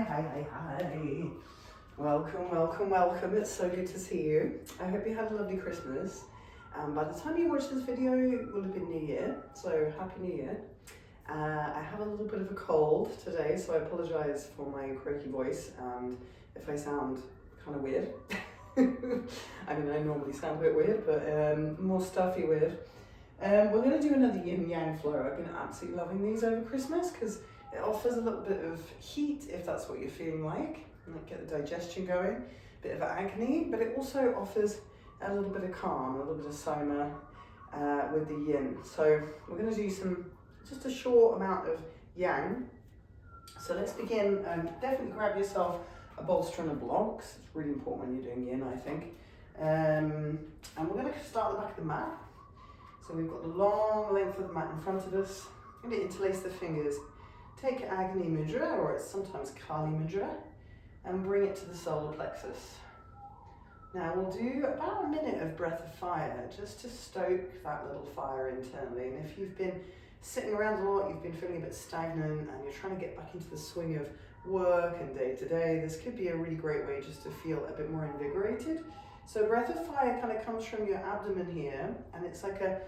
Hi. Welcome. It's so good to see you. I hope you had a lovely Christmas. By the time you watch this video, it will have been New Year, so Happy New Year. I have a little bit of a cold today, so I apologise for my croaky voice and if I sound kind of weird. I mean, I normally sound a bit weird, but more stuffy weird. We're going to do another Yin Yang flow. I've been absolutely loving these over Christmas because it offers a little bit of heat if that's what you're feeling like get the digestion going, a bit of agony, but it also offers a little bit of calm, a little bit of soma with the yin. So we're going to do just a short amount of yang. So let's begin. Definitely grab yourself a bolster and a block. It's really important when you're doing yin, I think. And we're going to start at the back of the mat. So we've got the long length of the mat in front of us. I'm going to interlace the fingers. Take Agni Mudra, or it's sometimes Kali Mudra, and bring it to the solar plexus. Now we'll do about a minute of breath of fire, just to stoke that little fire internally. And if you've been sitting around a lot, you've been feeling a bit stagnant, and you're trying to get back into the swing of work and day to day, this could be a really great way just to feel a bit more invigorated. So breath of fire kind of comes from your abdomen here, and it's like a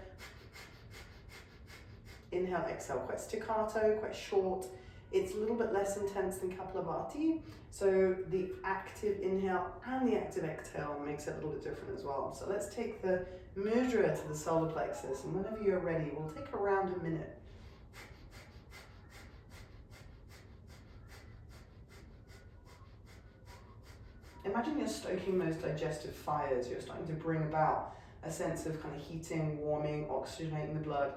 inhale, exhale, quite staccato, quite short. It's a little bit less intense than Kapalabhati, so the active inhale and the active exhale makes it a little bit different as well. So let's take the mudra to the solar plexus, and whenever you're ready, we'll take around a minute. Imagine you're stoking those digestive fires. You're starting to bring about a sense of kind of heating, warming, oxygenating the blood.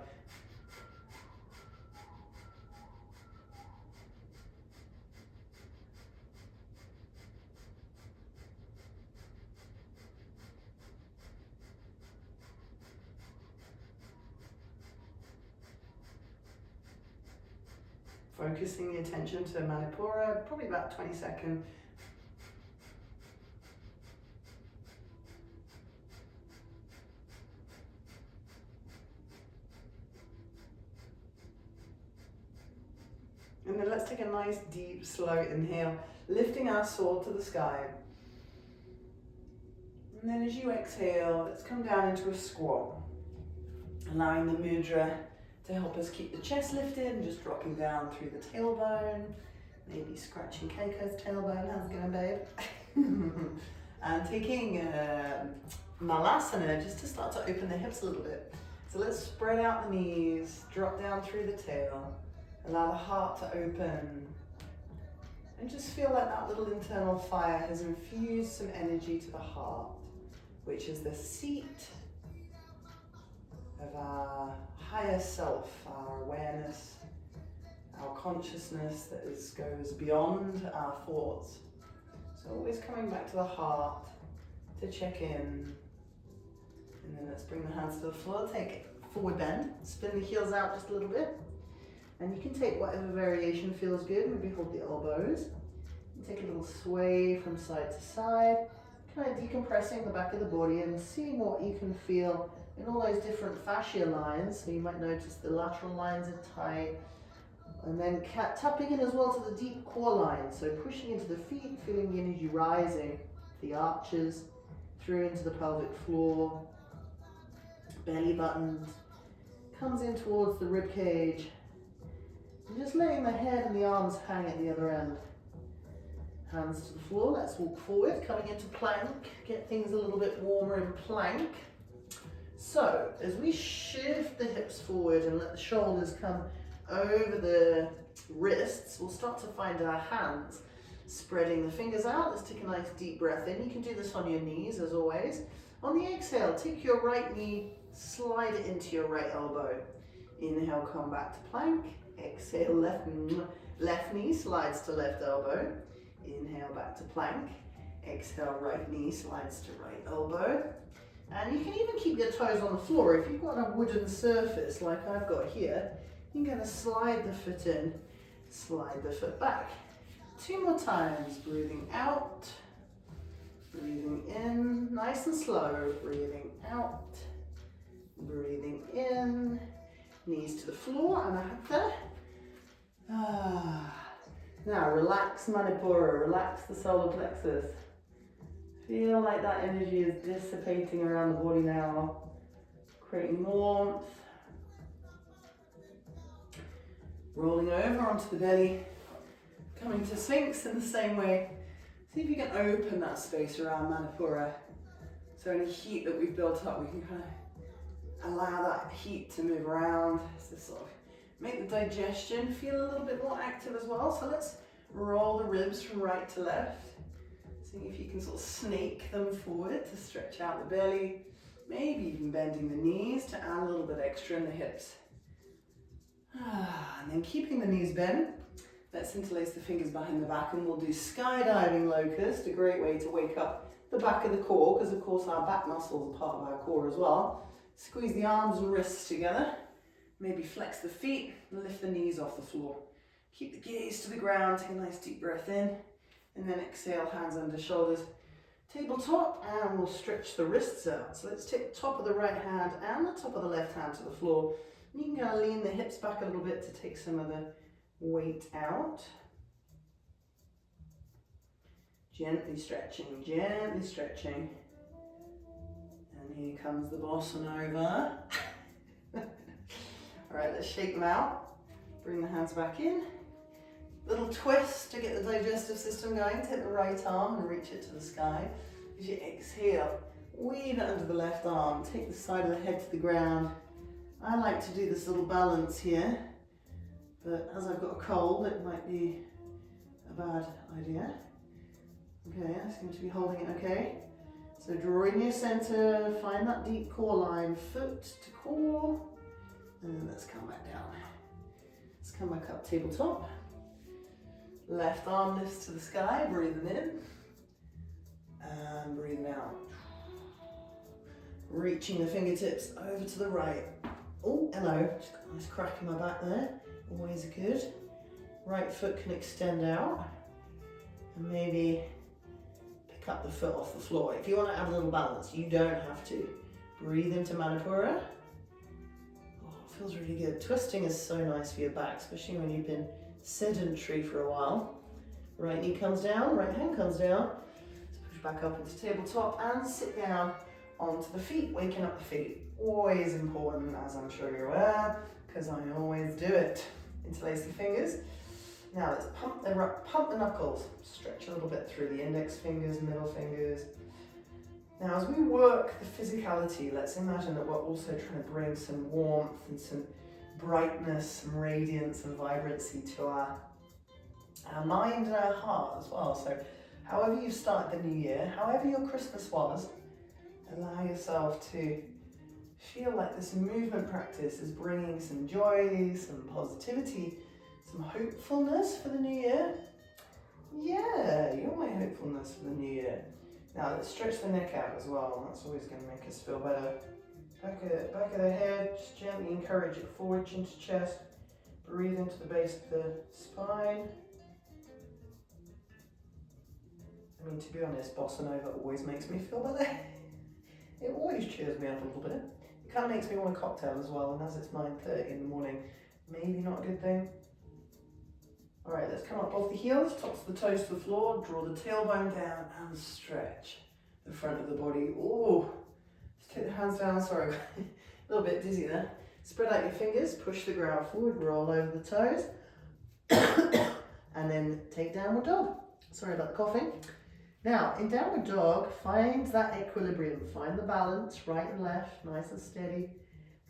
Focusing the attention to Manipura, probably about 20 seconds. And then let's take a nice, deep, slow inhale, lifting our soul to the sky. And then as you exhale, let's come down into a squat, allowing the mudra to help us keep the chest lifted and just dropping down through the tailbone, maybe scratching Keiko's tailbone. How's it going, babe? And taking Malasana just to start to open the hips a little bit. So let's spread out the knees, drop down through the tail, allow the heart to open, and just feel like that little internal fire has infused some energy to the heart, which is the seat of our higher self, our awareness, our consciousness that goes beyond our thoughts. So always coming back to the heart to check in. And then let's bring the hands to the floor, take forward bend, spin the heels out just a little bit. And you can take whatever variation feels good, maybe hold the elbows. And take a little sway from side to side, kind of decompressing the back of the body and seeing what you can feel in all those different fascia lines. So you might notice the lateral lines are tight. And then tapping in as well to the deep core line. So pushing into the feet, feeling the energy rising, the arches, through into the pelvic floor. Belly button comes in towards the rib cage. And just letting the head and the arms hang at the other end. Hands to the floor, let's walk forward, coming into plank. Get things a little bit warmer in plank. So, as we shift the hips forward and let the shoulders come over the wrists, we'll start to find our hands. Spreading the fingers out, let's take a nice deep breath in. You can do this on your knees as always. On the exhale, take your right knee, slide it into your right elbow. Inhale, come back to plank. Exhale, left knee slides to left elbow. Inhale, back to plank. Exhale, right knee slides to right elbow. And you can even keep your toes on the floor. If you've got a wooden surface like I've got here, you're going to slide the foot in, slide the foot back. 2 more times, breathing out, breathing in, nice and slow, breathing out, breathing in, knees to the floor, anahata. Now relax Manipura, relax the solar plexus. Feel like that energy is dissipating around the body now, creating warmth. Rolling over onto the belly, coming to Sphinx in the same way. See if you can open that space around Manipura. So any heat that we've built up, we can kind of allow that heat to move around. So sort of make the digestion feel a little bit more active as well. So let's roll the ribs from right to left. Seeing if you can sort of snake them forward to stretch out the belly. Maybe even bending the knees to add a little bit extra in the hips. And then keeping the knees bent, let's interlace the fingers behind the back and we'll do skydiving locust, a great way to wake up the back of the core, because of course our back muscles are part of our core as well. Squeeze the arms and wrists together, maybe flex the feet and lift the knees off the floor. Keep the gaze to the ground, take a nice deep breath in, and then exhale, hands under shoulders. Tabletop, and we'll stretch the wrists out. So let's take the top of the right hand and the top of the left hand to the floor. You can kind of lean the hips back a little bit to take some of the weight out. Gently stretching, gently stretching. And here comes the Bossanova. All right, let's shake them out. Bring the hands back in. Little twist to get the digestive system going. Take the right arm and reach it to the sky. As you exhale, weave it under the left arm. Take the side of the head to the ground. I like to do this little balance here, but as I've got a cold, it might be a bad idea. Okay, I seem to be holding it okay. So draw in your center, find that deep core line, foot to core, and then let's come back down. Let's come back up, tabletop. Left arm lifts to the sky, breathing in, and breathing out. Reaching the fingertips over to the right. Oh, hello, just got a nice crack in my back there, always good. Right foot can extend out, and maybe pick up the foot off the floor. If you want to add a little balance, you don't have to. Breathe into Manipura. Oh, it feels really good. Twisting is so nice for your back, especially when you've been sedentary for a while. Right knee comes down, right hand comes down. Let's push back up into tabletop and sit down onto the feet, waking up the feet. Always important, as I'm sure you're aware, because I always do it. Interlace the fingers. Now let's pump the knuckles. Stretch a little bit through the index fingers, middle fingers. Now as we work the physicality, let's imagine that we're also trying to bring some warmth and some brightness, some radiance and vibrancy to our mind and our heart as well. So however you start the new year, however your Christmas was, allow yourself to feel like this movement practice is bringing some joy, some positivity, some hopefulness for the new year. Yeah, you're my hopefulness for the new year. Now let's stretch the neck out as well. That's always going to make us feel better. Back of the head, just gently encourage it forward, chin to chest. Breathe into the base of the spine. I mean, to be honest, Bossanova always makes me feel better. It always cheers me up a little bit. It kind of makes me want a cocktail as well, and as it's 9:30 in the morning, maybe not a good thing. All right, let's come up off the heels, tops of the toes to the floor, draw the tailbone down and stretch the front of the body. Ooh, just take the hands down, sorry, a little bit dizzy there. Spread out your fingers, push the ground forward, roll over the toes, and then take downward dog. Sorry about the coughing. Now, in downward dog, find that equilibrium, find the balance, right and left, nice and steady.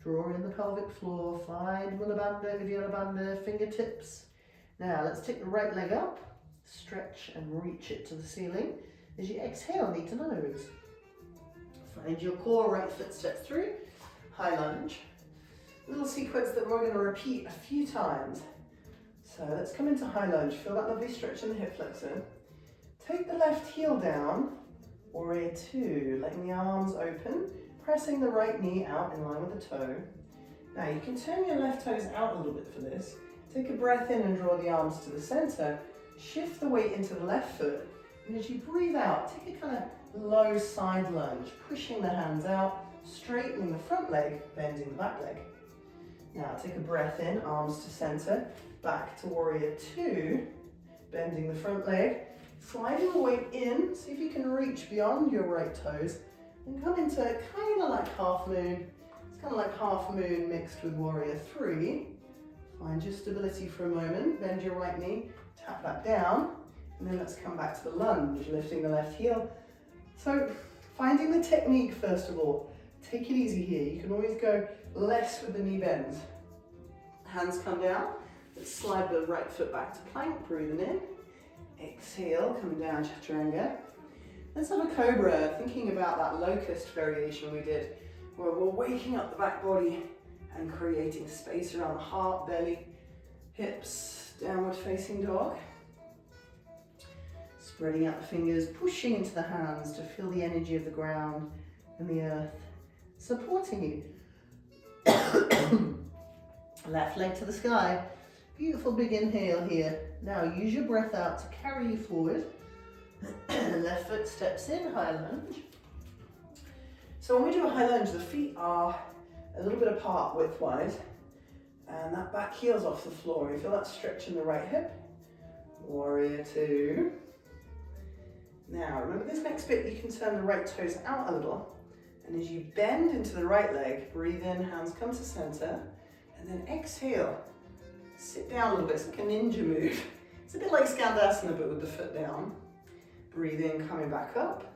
Draw in the pelvic floor, find Mula Bandha, Uddiyana Bandha, fingertips. Now, let's take the right leg up, stretch and reach it to the ceiling. As you exhale, knee to nose. Find your core, right foot steps through, high lunge. A little sequence that we're going to repeat a few times. So let's come into high lunge, feel that lovely stretch in the hip flexor. Take the left heel down, warrior two, letting the arms open, pressing the right knee out in line with the toe. Now you can turn your left toes out a little bit for this. Take a breath in and draw the arms to the center. Shift the weight into the left foot. And as you breathe out, take a kind of low side lunge, pushing the hands out, straightening the front leg, bending the back leg. Now take a breath in, arms to center, back to warrior two. Bending the front leg, sliding the weight in, see if you can reach beyond your right toes and come into kind of like half moon. It's kind of like half moon mixed with warrior three. Find your stability for a moment, bend your right knee, tap that down, and then let's come back to the lunge, lifting the left heel. So finding the technique first of all. Take it easy here. You can always go less with the knee bends. Hands come down. Let's slide the right foot back to plank, breathing in. Exhale, coming down, chaturanga. Let's have a cobra, thinking about that locust variation we did, where we're waking up the back body and creating space around the heart, belly, hips, downward facing dog. Spreading out the fingers, pushing into the hands to feel the energy of the ground and the earth supporting you. Left leg to the sky. Beautiful big inhale here. Now use your breath out to carry you forward. Left foot steps in, high lunge. So when we do a high lunge, the feet are a little bit apart widthwise, and that back heel's off the floor. You feel that stretch in the right hip. Warrior two. Now remember this next bit, you can turn the right toes out a little, and as you bend into the right leg, breathe in, hands come to center, and then exhale. Sit down a little bit, it's like a ninja move. It's a bit like Skandasana, but with the foot down. Breathe in, coming back up,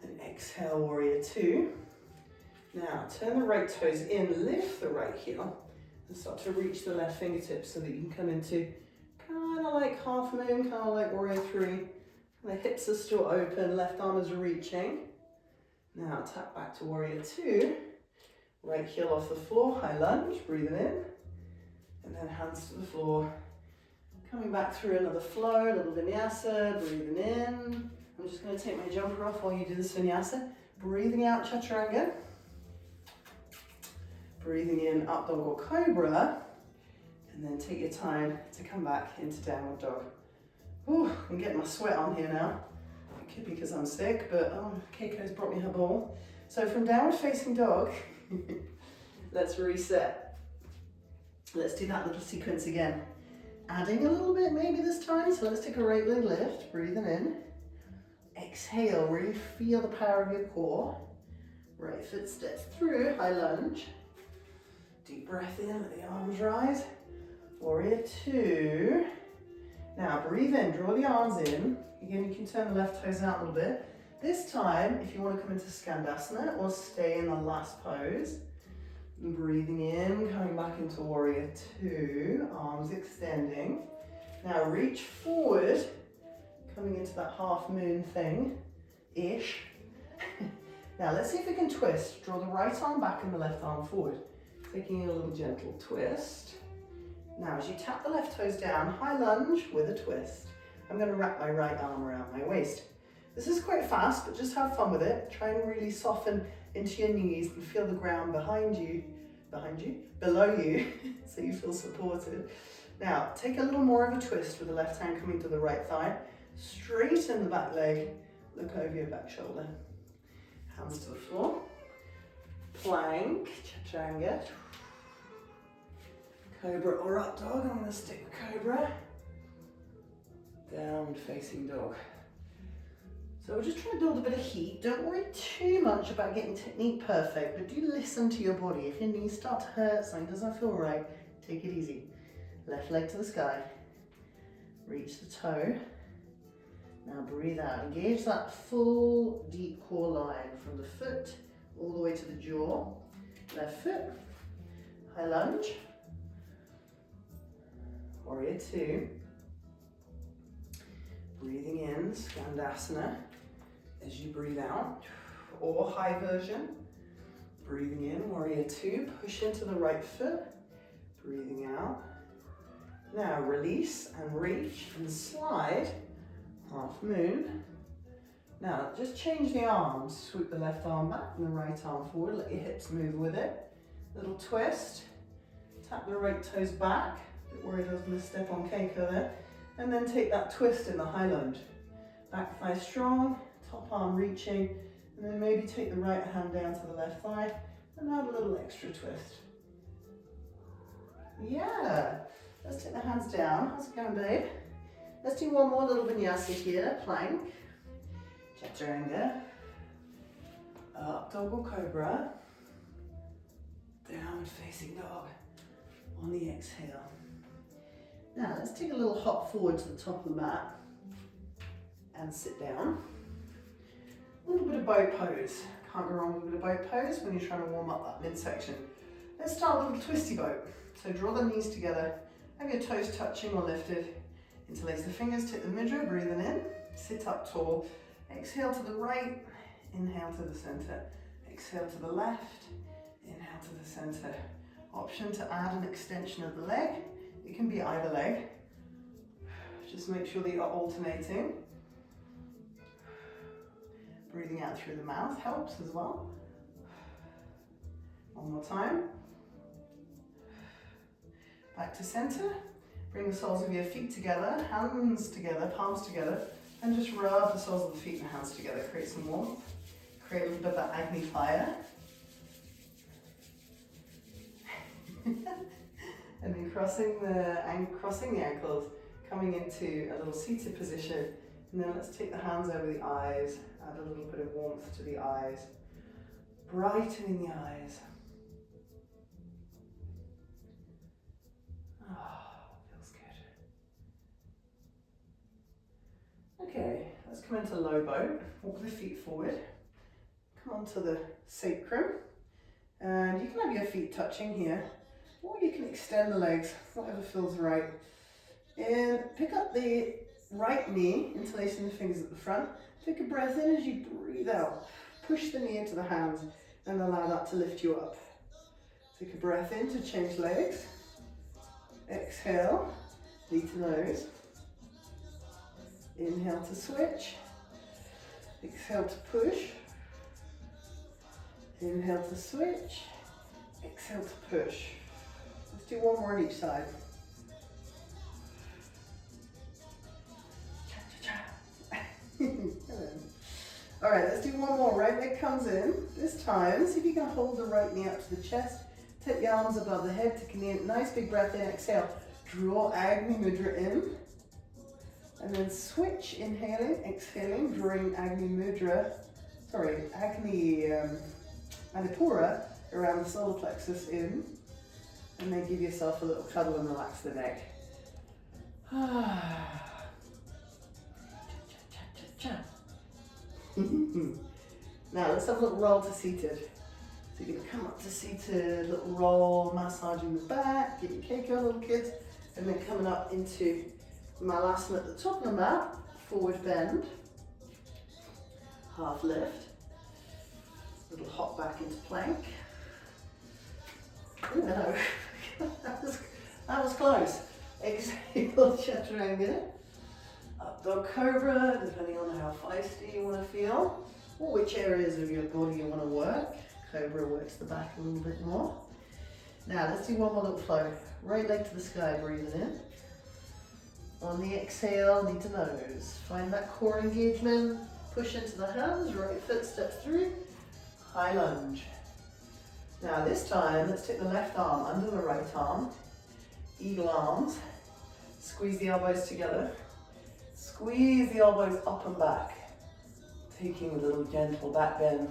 and exhale, warrior two. Now, turn the right toes in, lift the right heel, and start to reach the left fingertips so that you can come into kind of like half moon, kind of like warrior three. The hips are still open, left arm is reaching. Now, tap back to warrior two. Right heel off the floor, high lunge, breathing in. And then hands to the floor. Coming back through another flow, a little vinyasa, breathing in. I'm just going to take my jumper off while you do this vinyasa. Breathing out, chaturanga. Breathing in, up dog or cobra. And then take your time to come back into downward dog. Ooh, I'm getting my sweat on here now. It could be because I'm sick, but Keiko's brought me her bowl. So from downward facing dog, let's reset. Let's do that little sequence again. Adding a little bit maybe this time, so let's take a right leg lift, breathing in. Exhale, really feel the power of your core. Right foot steps through, high lunge. Deep breath in, let the arms rise. Warrior two. Now breathe in, draw the arms in. Again, you can turn the left toes out a little bit. This time, if you want to come into Skandasana or stay in the last pose, breathing in, coming back into warrior two, arms extending. Now reach forward, coming into that half moon thing-ish. Now let's see if we can twist. Draw the right arm back and the left arm forward. Taking a little gentle twist. Now as you tap the left toes down, high lunge with a twist. I'm going to wrap my right arm around my waist. This is quite fast, but just have fun with it. Try and really soften into your knees and feel the ground below you, so you feel supported. Now, take a little more of a twist with the left hand coming to the right thigh. Straighten the back leg, look over your back shoulder. Hands to the floor. Plank, chaturanga. Cobra or up dog, I'm going to stick with cobra. Downward facing dog. So we're just trying to build a bit of heat. Don't worry too much about getting technique perfect, but do listen to your body. If your knees start to hurt, something doesn't feel right, take it easy. Left leg to the sky. Reach the toe. Now breathe out. Engage that full deep core line from the foot all the way to the jaw. Left foot. High lunge. Warrior two. Breathing in, Skandasana. As you breathe out, or high version. Breathing in, warrior two, push into the right foot. Breathing out. Now release and reach and slide. Half moon. Now just change the arms. Swoop the left arm back and the right arm forward. Let your hips move with it. Little twist. Tap the right toes back. Don't worry, I was going to step on Keiko there. And then take that twist in the high lunge. Back thigh strong, top arm reaching, and then maybe take the right hand down to the left thigh and add a little extra twist. Yeah, let's take the hands down. How's it going, babe? Let's do one more little vinyasa here, plank, chaturanga, up dog or cobra, downward facing dog on the exhale. Now let's take a little hop forward to the top of the mat and sit down. A little bit of boat pose. Can't go wrong with a bit of boat pose when you're trying to warm up that midsection. Let's start a little twisty boat. So draw the knees together, have your toes touching or lifted. Interlace the fingers, take the mudra, breathing in, sit up tall. Exhale to the right, inhale to the center. Exhale to the left, inhale to the center. Option to add an extension of the leg. It can be either leg. Just make sure that you're alternating. Breathing out through the mouth helps as well. One more time. Back to center. Bring the soles of your feet together, hands together, palms together, and just rub the soles of the feet and hands together. Create some warmth. Create a little bit of that Agni fire. And then crossing the ankles, coming into a little seated position. And then let's take the hands over the eyes, add a little bit of warmth to the eyes, brightening the eyes. Feels good. Okay, let's come into low boat. Walk the feet forward. Come onto the sacrum. And you can have your feet touching here, or you can extend the legs, whatever feels right. And pick up the right knee, interlacing the fingers at the front. Take a breath in as you breathe out. Push the knee into the hands and allow that to lift you up. Take a breath in to change legs. Exhale, knee to nose. Inhale to switch. Exhale to push. Inhale to switch. Exhale to push. Let's do one more on each side. All right, let's do one more. Right leg comes in. This time, see if you can hold the right knee up to the chest. Take the arms above the head. Take a nice big breath in. Exhale. Draw Agni Mudra in. And then switch, inhaling, exhaling, drawing Agni Mudra. Sorry, Agni Manipura around the solar plexus in. And then give yourself a little cuddle and relax the neck. Now let's have a little roll to seated. So you're going to come up to seated, little roll, massaging the back, get your cake out, little kids, and then coming up into Malasana at the top of the mat, forward bend, half lift, little hop back into plank. Ooh, no, that was close. Exhale, chaturanga. Up dog cobra, depending on how feisty you want to feel, or which areas of your body you want to work. Cobra works the back a little bit more. Now let's do one more little flow. Right leg to the sky, breathing in. On the exhale, knee to nose. Find that core engagement. Push into the hands, right foot steps through. High lunge. Now this time, let's take the left arm under the right arm. Eagle arms. Squeeze the elbows together. Squeeze the elbows up and back. Taking a little gentle back bend.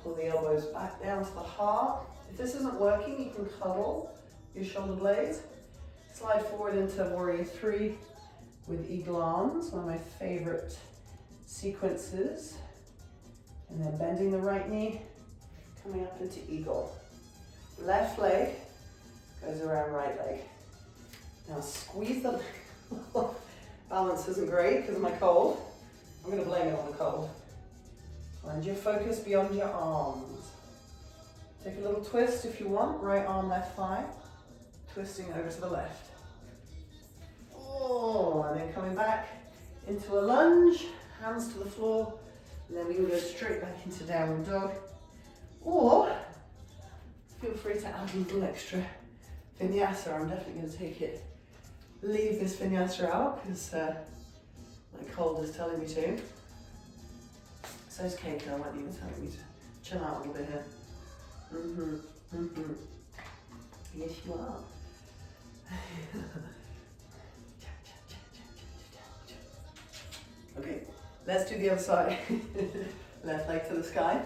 Pull the elbows back down to the heart. If this isn't working, you can cuddle your shoulder blades. Slide forward into Warrior 3 with eagle arms, one of my favorite sequences. And then bending the right knee, coming up into eagle. Left leg goes around right leg. Now squeeze the balance isn't great because of my cold. I'm going to blame it on the cold. Find your focus beyond your arms. Take a little twist if you want. Right arm, left thigh. Twisting over to the left. Oh, and then coming back into a lunge. Hands to the floor. And then we will go straight back into downward dog. Or feel free to add a little extra vinyasa. I'm definitely going to take it. Leave this vinyasa out because my cold is telling me to. So's cake, I might even telling me to chill out a little bit here. Yes, you are. Let's do the other side. Left leg to the sky.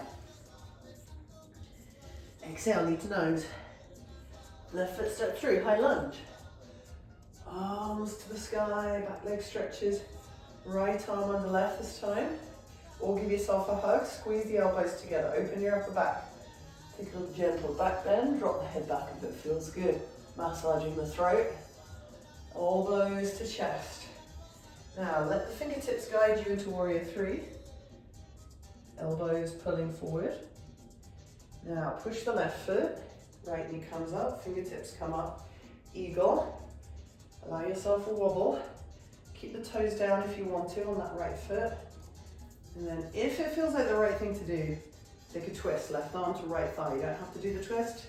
Exhale, knee to nose. Left foot step through, high lunge. Arms to the sky, back leg stretches. Right arm under left this time. Or give yourself a hug, squeeze the elbows together, open your upper back. Take a little gentle back bend, drop the head back if it feels good. Massaging the throat. Elbows to chest. Now let the fingertips guide you into warrior three. Elbows pulling forward. Now push the left foot, right knee comes up, fingertips come up, eagle. Allow yourself a wobble. Keep the toes down if you want to on that right foot. And then if it feels like the right thing to do, take a twist, left arm to right thigh. You don't have to do the twist.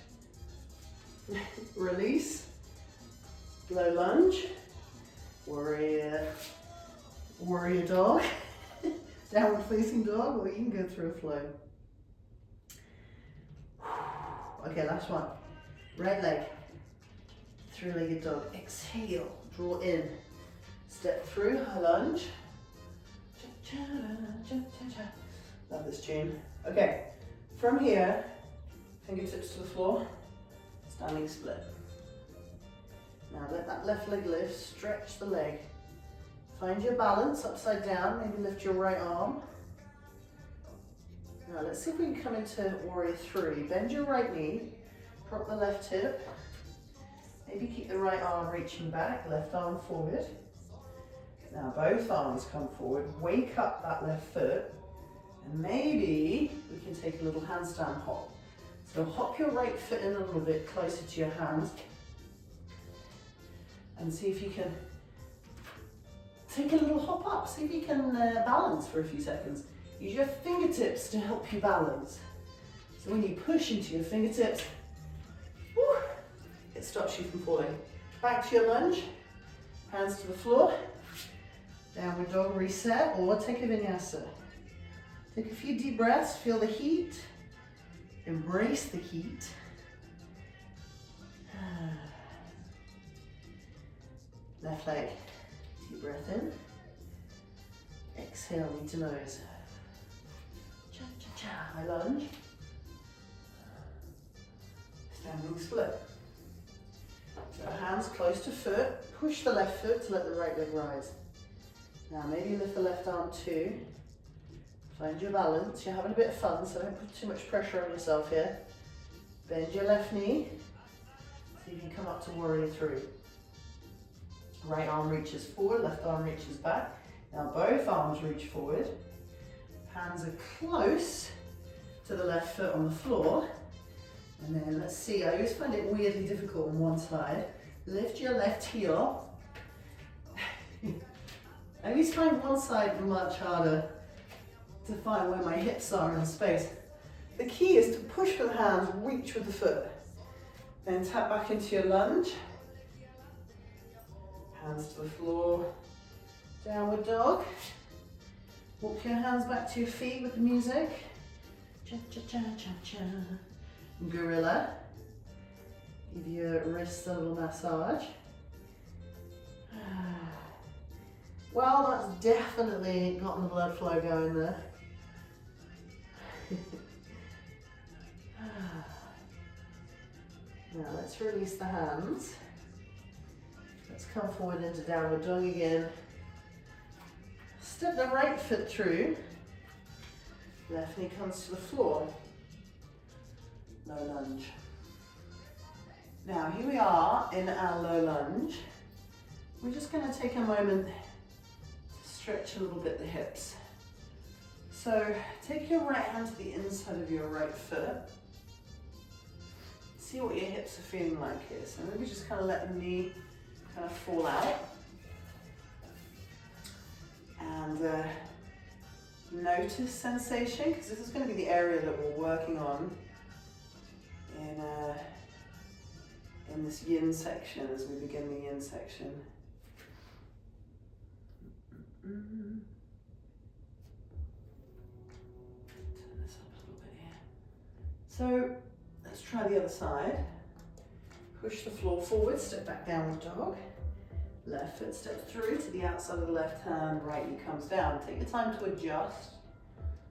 Release. Low lunge. Warrior dog. Downward facing dog, or you can go through a flow. Okay, last one. Right leg. Three-legged dog. Exhale. Draw in. Step through. High lunge. Love this tune. Okay. From here, fingertips to the floor. Standing split. Now let that left leg lift. Stretch the leg. Find your balance upside down. Maybe lift your right arm. Now let's see if we can come into warrior three. Bend your right knee, prop the left hip. Maybe keep the right arm reaching back, left arm forward. Now both arms come forward, wake up that left foot, and maybe we can take a little handstand hop. So hop your right foot in a little bit closer to your hands, and see if you can take a little hop up, see if you can balance for a few seconds. Use your fingertips to help you balance. So when you push into your fingertips, whoo, it stops you from falling. Back to your lunge, hands to the floor, downward dog reset, or take a vinyasa. Take a few deep breaths, feel the heat, embrace the heat. Left leg, deep breath in. Exhale, knee to nose. Cha-cha-cha, high lunge. Standing split. So hands close to foot. Push the left foot to let the right leg rise. Now maybe lift the left arm too. Find your balance. You're having a bit of fun, so don't put too much pressure on yourself here. Bend your left knee. See if you can come up to warrior three. Right arm reaches forward, left arm reaches back. Now both arms reach forward. Hands are close to the left foot on the floor. And then let's see, I always find it weirdly difficult on one side. Lift your left heel. I always find one side much harder to find where my hips are in space. The key is to push with the hands, reach with the foot. Then tap back into your lunge. Hands to the floor. Downward dog. Walk your hands back to your feet with the music. Cha-cha-cha-cha-cha. Gorilla. Give your wrists a little massage. Well, that's definitely gotten the blood flow going there. Now let's release the hands. Let's come forward into downward dog again. Step the right foot through. Left knee comes to the floor. Low lunge. Now here we are in our low lunge. We're just going to take a moment to stretch a little bit the hips. So take your right hand to the inside of your right foot. See what your hips are feeling like here. So maybe just kind of let the knee kind of fall out. And notice sensation, because this is going to be the area that we're working on in this yin section as we begin the yin section. Turn this up a little bit here. So let's try the other side. Push the floor forward, step back, downward dog. Left foot steps through to the outside of the left hand, right knee comes down. Take your time to adjust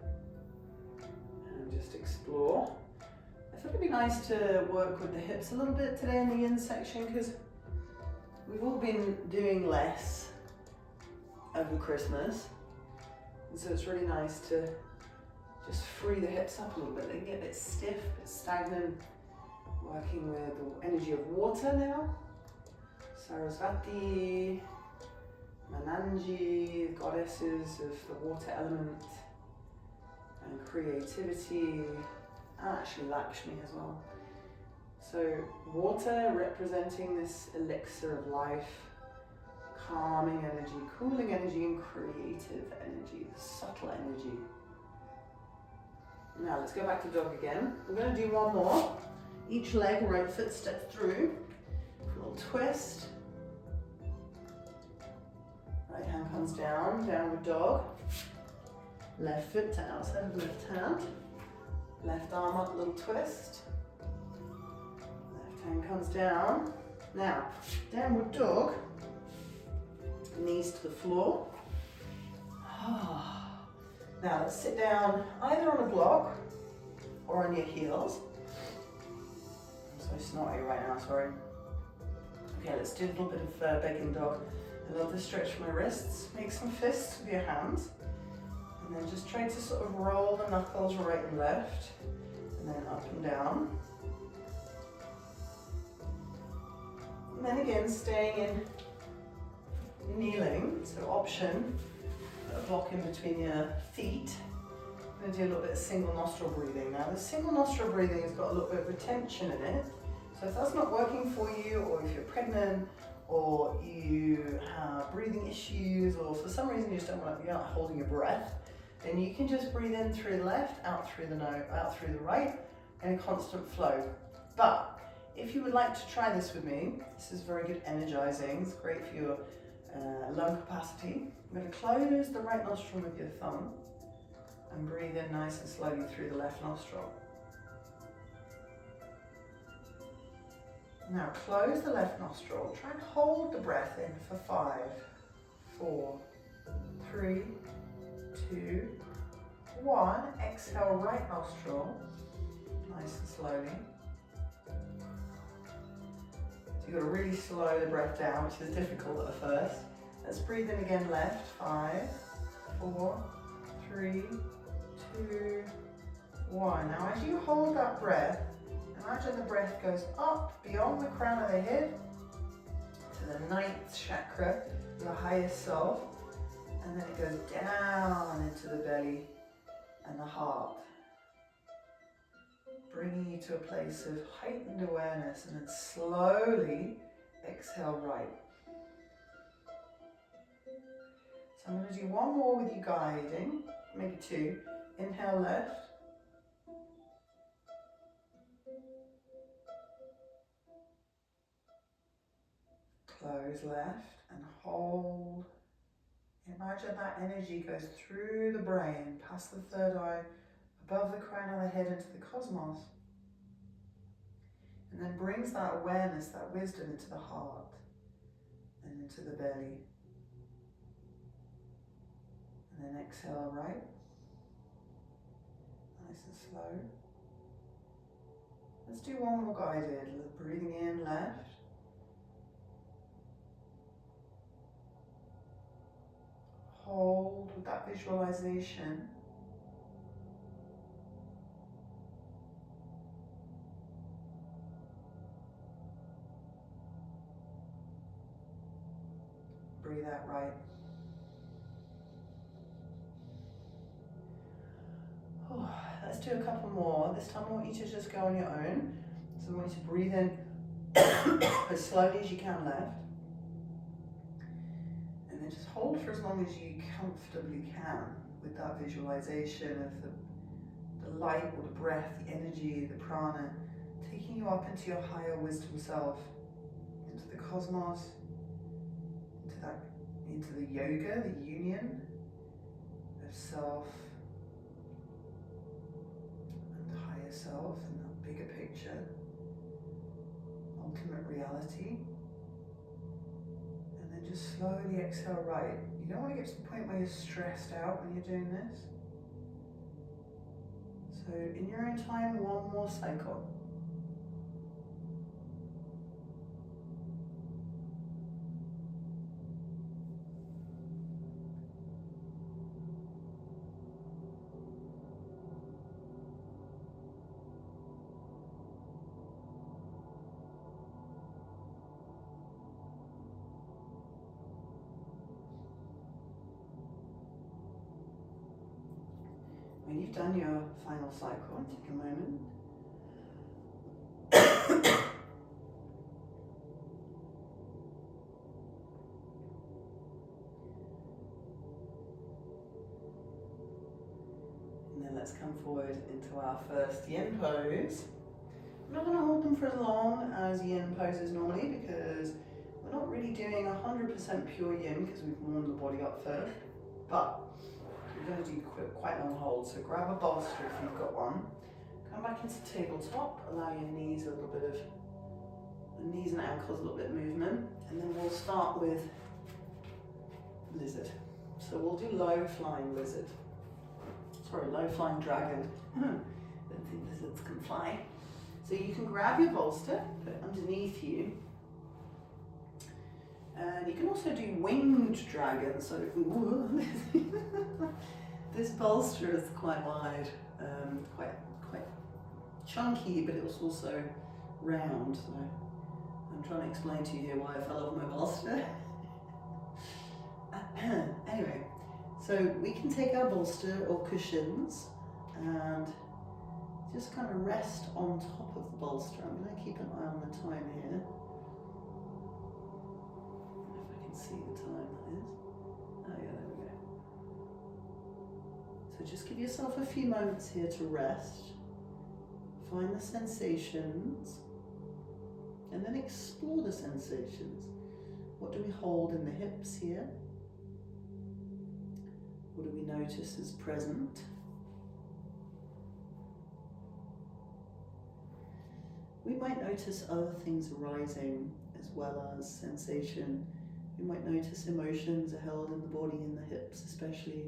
and just explore. I thought it'd be nice to work with the hips a little bit today in the yin section because we've all been doing less over Christmas. And so it's really nice to just free the hips up a little bit. They can get a bit stiff, a bit stagnant. Working with the energy of water now. Sarasvati, Mananji, goddesses of the water element, and creativity, and actually Lakshmi as well. So water representing this elixir of life, calming energy, cooling energy, and creative energy, subtle energy. Now let's go back to dog again. We're going to do one more. Each leg, right foot steps through, a little twist. Right hand comes down, downward dog. Left foot to outside of left hand. Left arm up, little twist. Left hand comes down. Now, downward dog. Knees to the floor. Now let's sit down either on a block or on your heels. I'm so snotty right now, sorry. Okay, let's do a little bit of begging dog. I love to stretch my wrists, make some fists with your hands, and then just try to sort of roll the knuckles right and left, and then up and down. And then again, staying in kneeling, so option, put a block in between your feet. I'm going to do a little bit of single nostril breathing. Now the single nostril breathing has got a little bit of retention in it, so if that's not working for you, or if you're pregnant, or you have breathing issues, or for some reason you just don't want to be out holding your breath, then you can just breathe in through the left, out through the nose, out through the right, in a constant flow. But if you would like to try this with me, this is very good energizing. It's great for your lung capacity. I'm going to close the right nostril with your thumb and breathe in nice and slowly through the left nostril. Now close the left nostril, try and hold the breath in for 5, 4, 3, 2, 1. Exhale right nostril, nice and slowly. So you've got to really slow the breath down, which is difficult at first. Let's breathe in again left, 5, 4, 3, 2, 1. Now as you hold that breath, imagine the breath goes up beyond the crown of the head to the 9th chakra, your highest self, and then it goes down into the belly and the heart, bringing you to a place of heightened awareness, and then slowly exhale right. So I'm going to do one more with you guiding, maybe 2. Inhale left. Close left and hold. Imagine that energy goes through the brain, past the third eye, above the crown of the head into the cosmos. And then brings that awareness, that wisdom into the heart and into the belly. And then exhale right. Nice and slow. Let's do one more guided. Breathing in left. Hold with that visualization. Breathe out right. Oh, let's do a couple more. This time I want you to just go on your own. So I want you to breathe in as slowly as you can left. And then just hold for as long as you comfortably can with that visualization of the light or the breath, the energy, the prana, taking you up into your higher wisdom self, into the cosmos, into the yoga, the union of self and the higher self, and that bigger picture, ultimate reality. And then just slowly exhale right. You don't want to get to the point where you're stressed out when you're doing this. So in your own time, one more cycle. When you've done your final cycle, take a moment. And then let's come forward into our first yin pose. I'm not going to hold them for as long as yin poses normally because we're not really doing 100% pure yin because we've warmed the body up first. But we're going to do quite long holds. So grab a bolster if you've got one. Come back into tabletop. Allow your knees a little bit of, the knees and ankles a little bit of movement. And then we'll start with lizard. So we'll do low flying lizard. Sorry, low flying dragon. Don't think lizards can fly. So you can grab your bolster, put it underneath you. And you can also do winged dragon. So this bolster is quite wide, quite chunky, but it was also round. So I'm trying to explain to you here why I fell off my bolster. Anyway, so we can take our bolster or cushions and just kind of rest on top of the bolster. I'm going to keep an eye on the time here. If I can see the time, that is. Oh yeah, there we go. So just give yourself a few moments here to rest. Find the sensations. And then explore the sensations. What do we hold in the hips here? What do we notice is present? We might notice other things arising as well as sensation. We might notice emotions are held in the body, in the hips especially.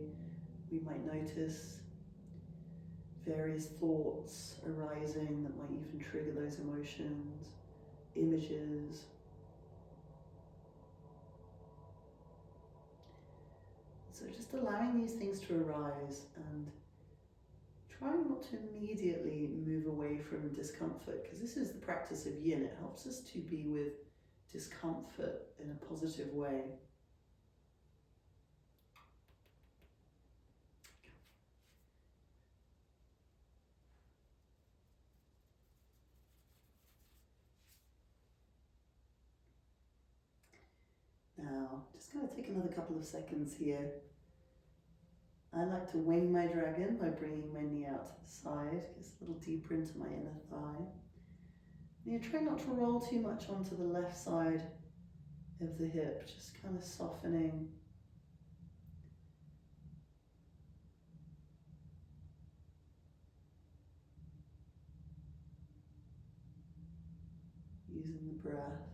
We might notice various thoughts arising that might even trigger those emotions, images. So just allowing these things to arise and trying not to immediately move away from discomfort, because this is the practice of yin. It helps us to be with discomfort in a positive way. Now, just going to take another couple of seconds here. I like to wing my dragon by bringing my knee out to the side, gets a little deeper into my inner thigh. And you try not to roll too much onto the left side of the hip, just kind of softening. Using the breath.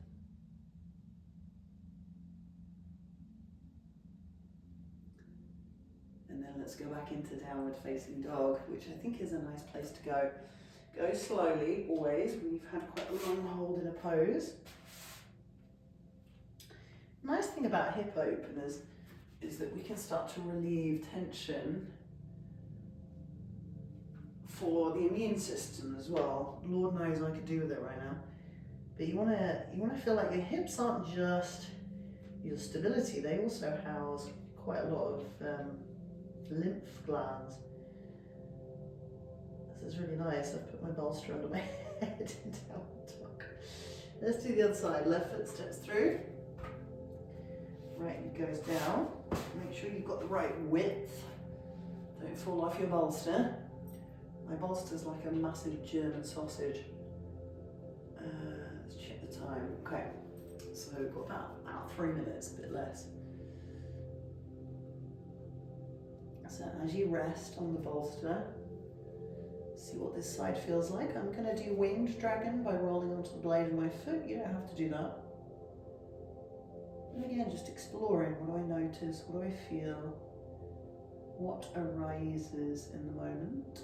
And then let's go back into downward facing dog, which I think is a nice place to go. Go slowly, always, when you've had quite a long hold in a pose. Nice thing about hip openers is that we can start to relieve tension for the immune system as well. Lord knows I could do with it right now. But you wanna feel like your hips aren't just your stability, they also house quite a lot of lymph glands. This is really nice. I've put my bolster under my head in downward dog. Let's do the other side. Left foot steps through. Right knee goes down. Make sure you've got the right width. Don't fall off your bolster. My bolster's like a massive German sausage. Let's check the time. Okay, so we've got about 3 minutes, a bit less. So as you rest on the bolster, see what this side feels like. I'm going to do winged dragon by rolling onto the blade of my foot. You don't have to do that. And again, just exploring, what do I notice, what do I feel, what arises in the moment.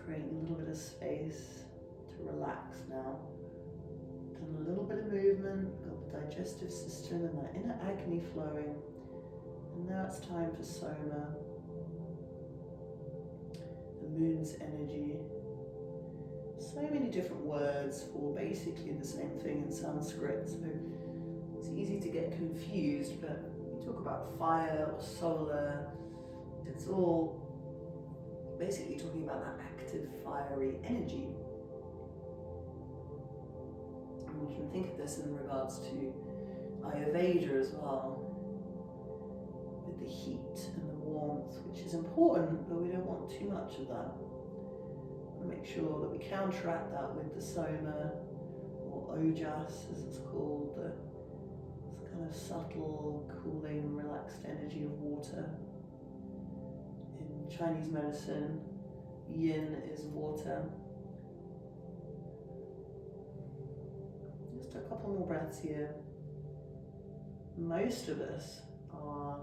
Creating a little bit of space to relax now. Done a little bit of movement, got the digestive system and that inner agni flowing. And now it's time for Soma, the moon's energy. So many different words for basically the same thing in Sanskrit, so it's easy to get confused, but we talk about fire or solar, it's all basically talking about that active, fiery energy. And we can think of this in regards to Ayurveda as well, with the heat and the warmth, which is important, but we don't want too much of that. We make sure that we counteract that with the Soma, or Ojas as it's called, this kind of subtle, cooling, relaxed energy of water. In Chinese medicine, Yin is water. Just a couple more breaths here. Most of us are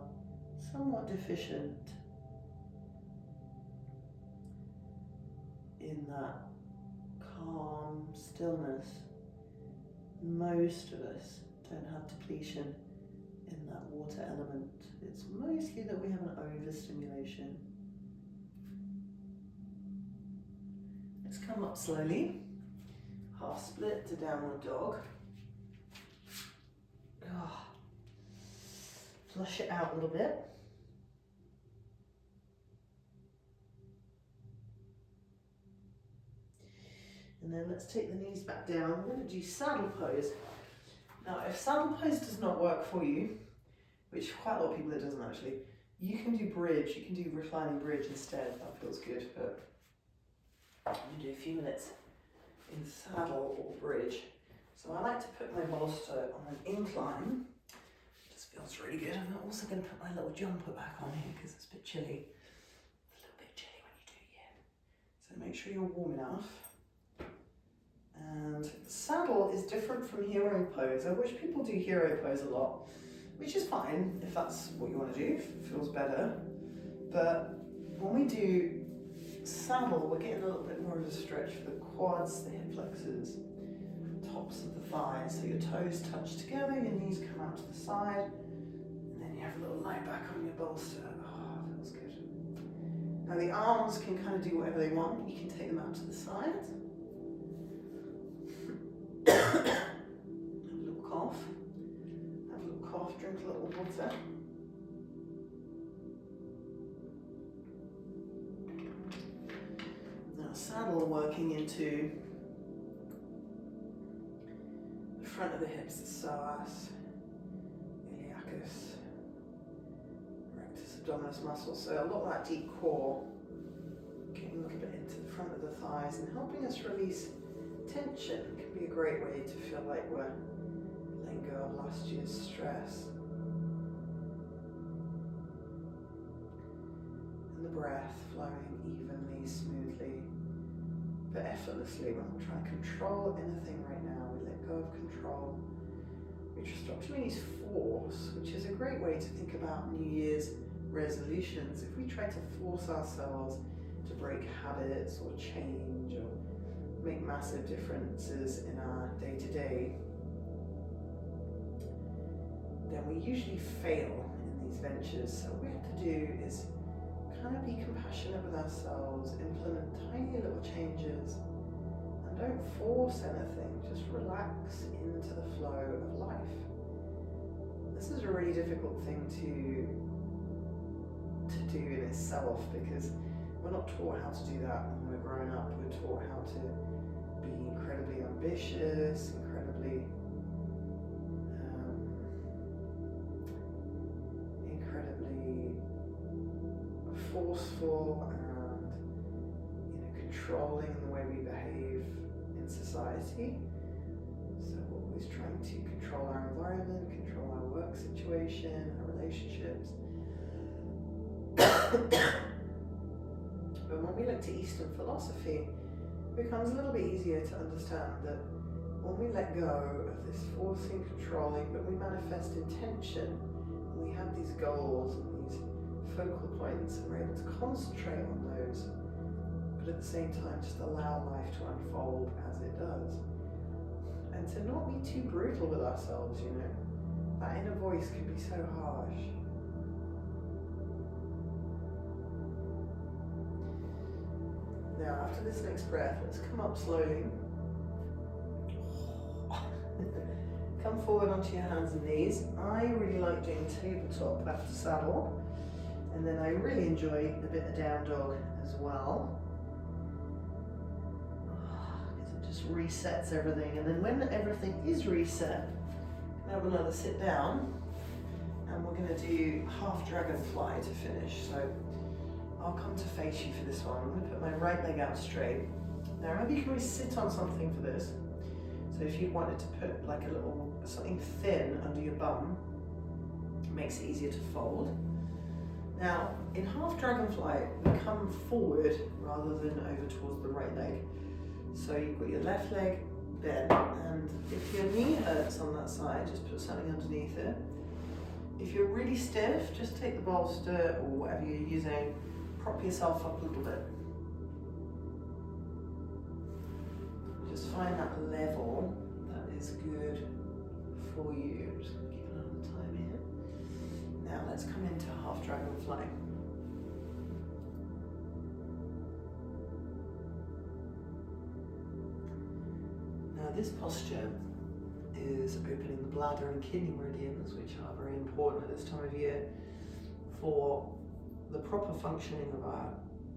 somewhat deficient in that calm stillness. Most of us don't have depletion in that water element. It's mostly that we have an overstimulation. Let's come up slowly. Half split to downward dog. Flush it out a little bit. And then let's take the knees back down. We're going to do saddle pose. Now, if saddle pose does not work for you, which quite a lot of people it doesn't actually, you can do bridge. You can do reclining bridge instead. That feels good. But I'm going to do a few minutes in saddle or bridge. So I like to put my bolster on an incline. Just feels really good. I'm also going to put my little jumper back on here because it's a bit chilly. It's a little bit chilly when you do yin. So make sure you're warm enough. And saddle is different from hero pose. I wish people do hero pose a lot, which is fine if that's what you want to do, if it feels better. But when we do saddle, we're getting a little bit more of a stretch for the quads, the hip flexors, tops of the thighs. So your toes touch together, your knees come out to the side, and then you have a little lie back on your bolster. Oh, feels good. Now the arms can kind of do whatever they want. You can take them out to the side. Have a little cough. Have a little cough, drink a little water. Now saddle working into the front of the hips, the psoas, iliacus, rectus abdominis muscle. So a lot of that deep core getting a little bit into the front of the thighs and helping us release tension. Can be a great way to feel like we're letting go of last year's stress. And the breath flowing evenly, smoothly, but effortlessly. We're not trying to control anything right now. We let go of control. We just actually use force, which is a great way to think about New Year's resolutions. If we try to force ourselves to break habits or change or make massive differences in our day-to-day, then we usually fail in these ventures. So what we have to do is kind of be compassionate with ourselves, implement tiny little changes, and don't force anything, just relax into the flow of life. This is a really difficult thing to do in itself, because we're not taught how to do that when we're growing up. We're taught how to be incredibly ambitious, incredibly forceful, and controlling in the way we behave in society. So we're always trying to control our environment, control our work situation, our relationships. But when we look to Eastern philosophy, it becomes a little bit easier to understand that when we let go of this forcing, controlling, but we manifest intention, and we have these goals and these focal points, and we're able to concentrate on those, but at the same time just allow life to unfold as it does. And to not be too brutal with ourselves, you know. That inner voice can be so harsh. Now, after this next breath, let's come up slowly. Come forward onto your hands and knees. I really like doing tabletop after saddle. And then I really enjoy a bit of down dog as well. Because it just resets everything. And then when everything is reset, have another sit down. And we're going to do half dragonfly to finish. So I'll come to face you for this one. I'm going to put my right leg out straight. Now remember, you can always sit on something for this. So if you wanted to put like a little, something thin under your bum, it makes it easier to fold. Now, in half dragonfly, we come forward rather than over towards the right leg. So you've got your left leg bent, and if your knee hurts on that side, just put something underneath it. If you're really stiff, just take the bolster or whatever you're using, prop yourself up a little bit. Just find that level that is good for you. I'm just going to keep an eye on the time here. Now let's come into half dragonfly. Now this posture is opening the bladder and kidney meridians, which are very important at this time of year for the proper functioning of our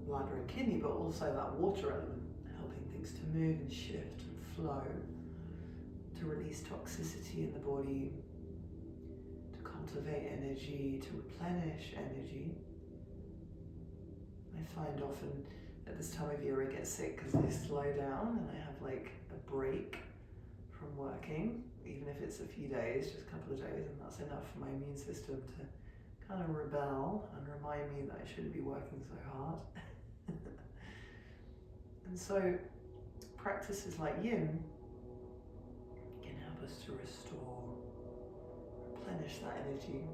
bladder and kidney, but also that water element, helping things to move and shift and flow, to release toxicity in the body, to cultivate energy, to replenish energy. I find often at this time of year I get sick because I slow down and I have like a break from working, even if it's a few days, just a couple of days, and that's enough for my immune system to kind of rebel and remind me that I shouldn't be working so hard. And so practices like Yin can help us to restore, replenish that energy.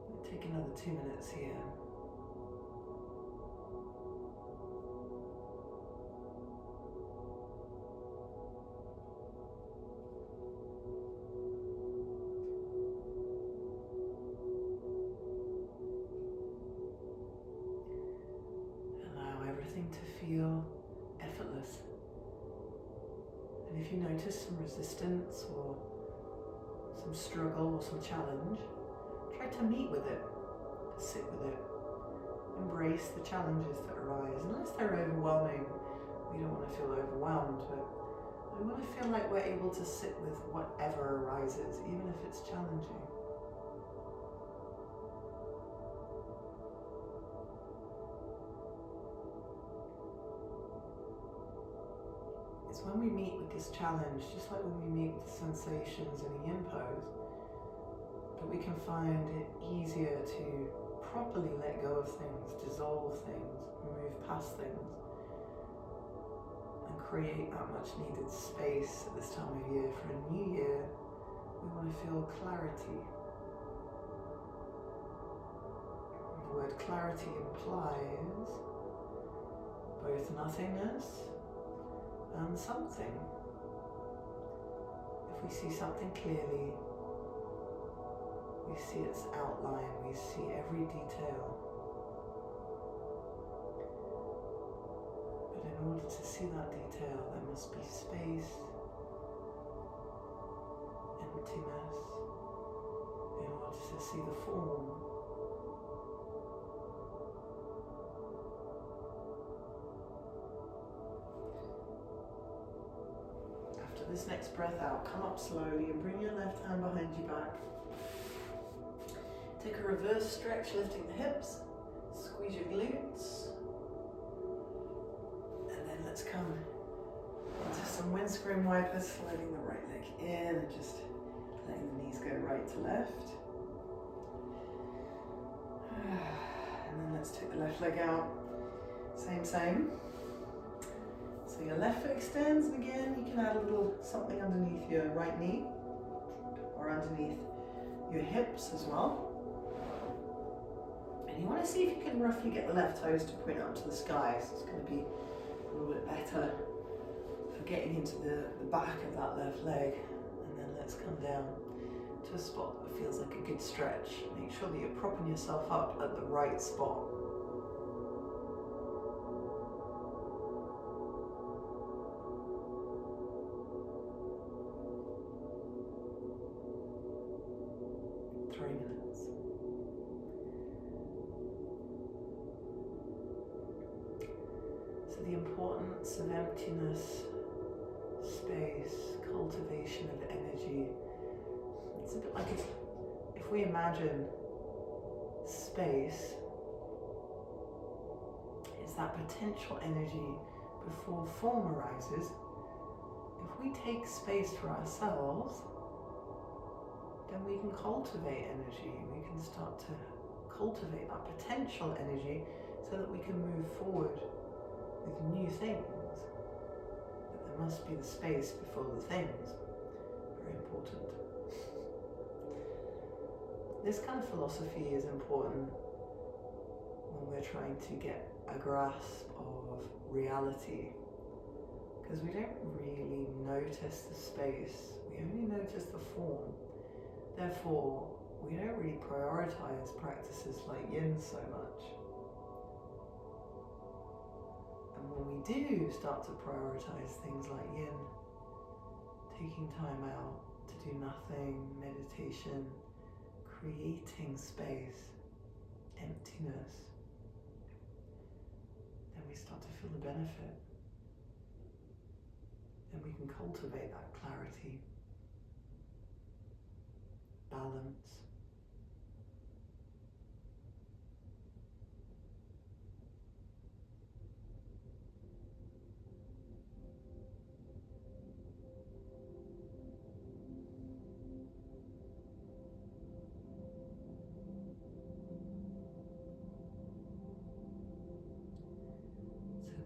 We'll take another 2 minutes here. To feel effortless. And if you notice some resistance or some struggle or some challenge, try to meet with it, sit with it, embrace the challenges that arise. Unless they're overwhelming, we don't want to feel overwhelmed, but we want to feel like we're able to sit with whatever arises, even if it's challenging. When we meet with this challenge, just like when we meet with the sensations in a Yin pose, that we can find it easier to properly let go of things, dissolve things, move past things, and create that much needed space at this time of year. For a new year, we want to feel clarity. The word clarity implies both nothingness and something. If we see something clearly, we see its outline, we see every detail. But in order to see that detail, there must be space, emptiness, in order to see the form. This next breath out, come up slowly and bring your left hand behind your back. Take a reverse stretch, lifting the hips, squeeze your glutes, and then let's come into some windscreen wipers, sliding the right leg in and just letting the knees go right to left. left leg out. Same. So your left foot extends, and again, you can add a little something underneath your right knee or underneath your hips as well. And you want to see if you can roughly get the left toes to point up to the sky. So it's going to be a little bit better for getting into the back of that left leg. And then let's come down to a spot that feels like a good stretch. Make sure that you're propping yourself up at the right spot. The importance of emptiness, space, cultivation of energy. It's a bit like if we imagine space is that potential energy before form arises. If we take space for ourselves, then we can cultivate energy. We can start to cultivate that potential energy so that we can move forward with new things. But there must be the space before the things. Very important. This kind of philosophy is important when we're trying to get a grasp of reality, because we don't really notice the space, we only notice the form. Therefore, we don't really prioritize practices like Yin so much. And when we do start to prioritize things like Yin, taking time out to do nothing, meditation, creating space, emptiness, then we start to feel the benefit. Then we can cultivate that clarity, balance.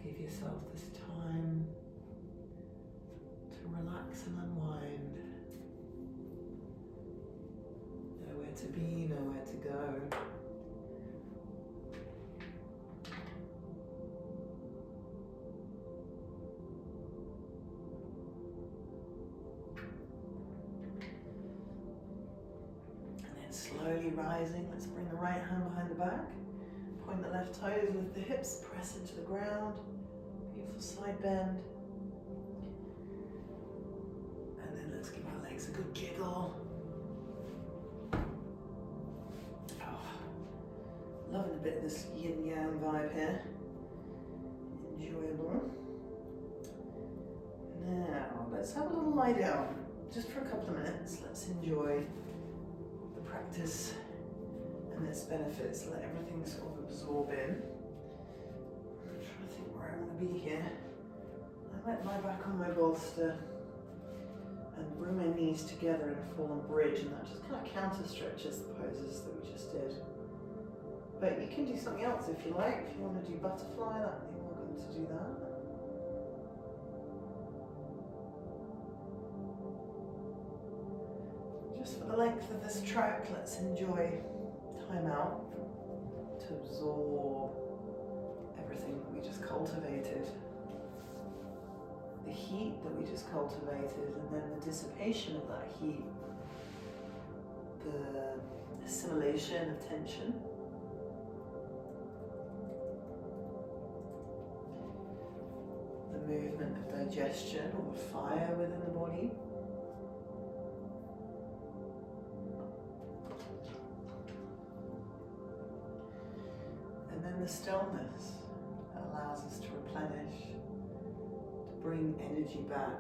Give yourself this time to relax and unwind. Nowhere to be, nowhere to go. And then slowly rising, let's bring the right hand behind the back. Point the left toes, lift the hips, press into the ground. Beautiful side bend. And then let's give our legs a good jiggle. Oh, loving a bit of this yin yang vibe here. Enjoyable. Now, let's have a little lie down. Just for a couple of minutes. Let's enjoy the practice and its benefits. Let everything sort of absorb in. I'm trying to think where I want to be here. I might lie back on my bolster and bring my knees together in a fallen bridge, and that just kind of counter stretches the poses that we just did. But you can do something else if you like. If you want to do butterfly, you're welcome to do that. Just for the length of this track, let's enjoy time out to absorb everything that we just cultivated, the heat that we just cultivated, and then the dissipation of that heat, the assimilation of tension, the movement of digestion or the fire within the body. And then the stillness that allows us to replenish, to bring energy back.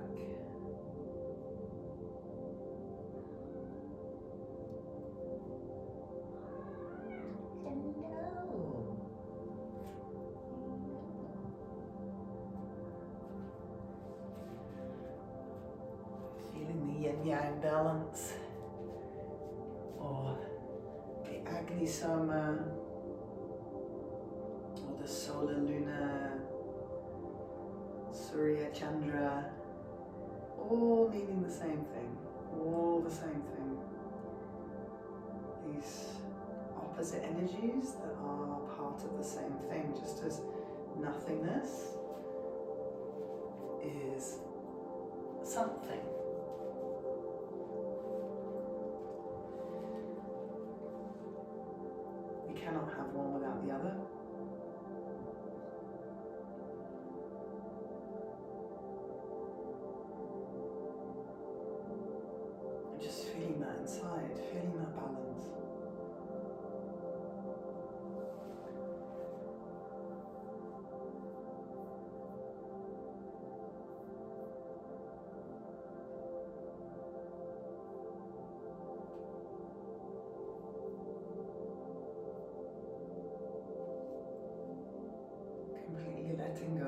Feeling the yin-yang balance, or the Agni Soma, the solar lunar, Surya Chandra, all meaning the same thing, all the same thing. These opposite energies that are part of the same thing, just as nothingness is something. You cannot have one without the other. And just feeling that inside, feeling that balance. Completely letting go.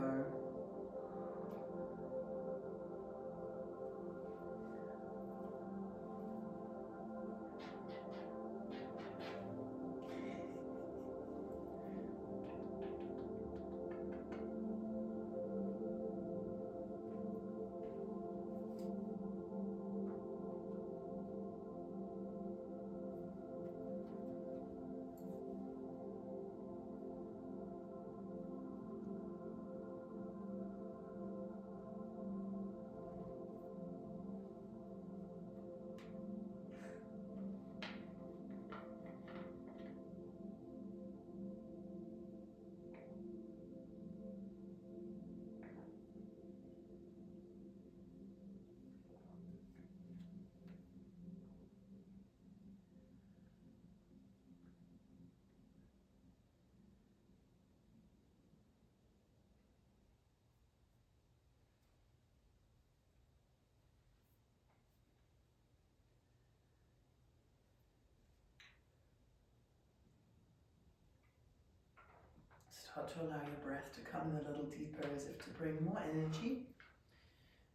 Start to allow your breath to come in a little deeper, as if to bring more energy,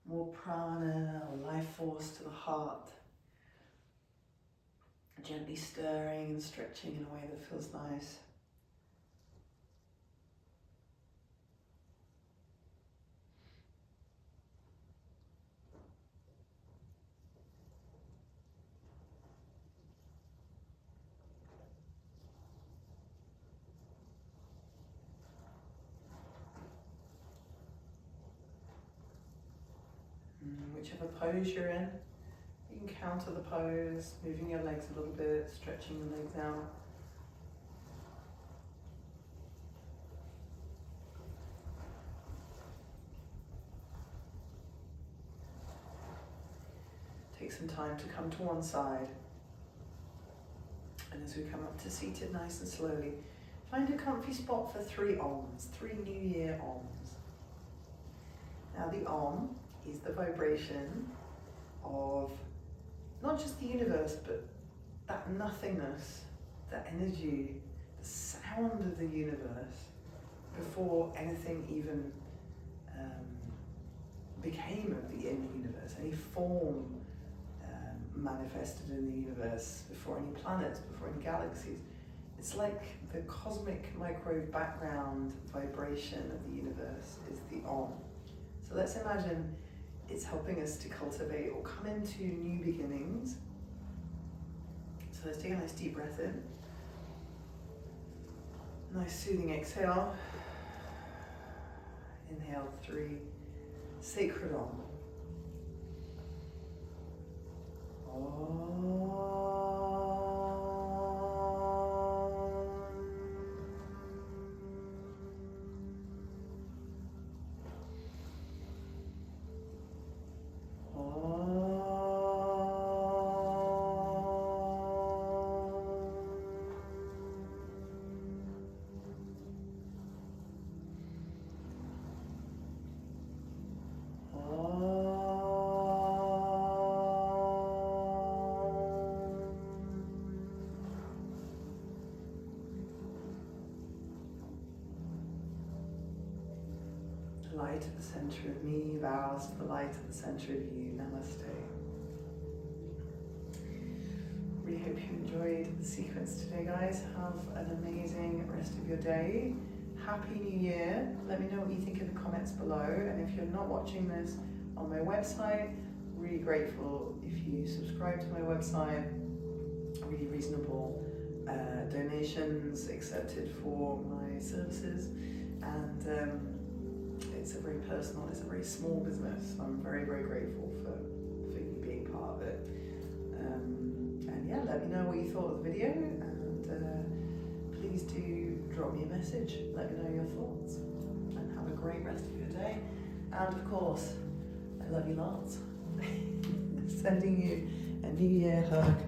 more prana or life force to the heart. Gently stirring and stretching in a way that feels nice. Whichever pose you're in, you can counter the pose, moving your legs a little bit, stretching the legs out. Take some time to come to one side. And as we come up to seated nice and slowly, find a comfy spot for 3 Oms, 3 New Year Oms. Now the Om is the vibration of not just the universe, but that nothingness, that energy, the sound of the universe before anything even became of the universe, any form manifested in the universe, before any planets, before any galaxies. It's like the cosmic microwave background vibration of the universe is the Om. So let's imagine it's helping us to cultivate or come into new beginnings. So let's take a nice deep breath in. Nice soothing exhale. Inhale 3, sacred Om. Light at the center of me bows to the light at the center of you. Namaste. Really hope you enjoyed the sequence today, guys. Have an amazing rest of your day. Happy New Year. Let me know what you think in the comments below. And if you're not watching this on my website, really grateful if you subscribe to my website. Really reasonable donations accepted for my services. And it's a very personal, it's a very small business. I'm very, very grateful for you being part of it. And yeah, let me know what you thought of the video, and please do drop me a message. Let me know your thoughts, and have a great rest of your day. And of course, I love you lots. Sending you a New Year hug.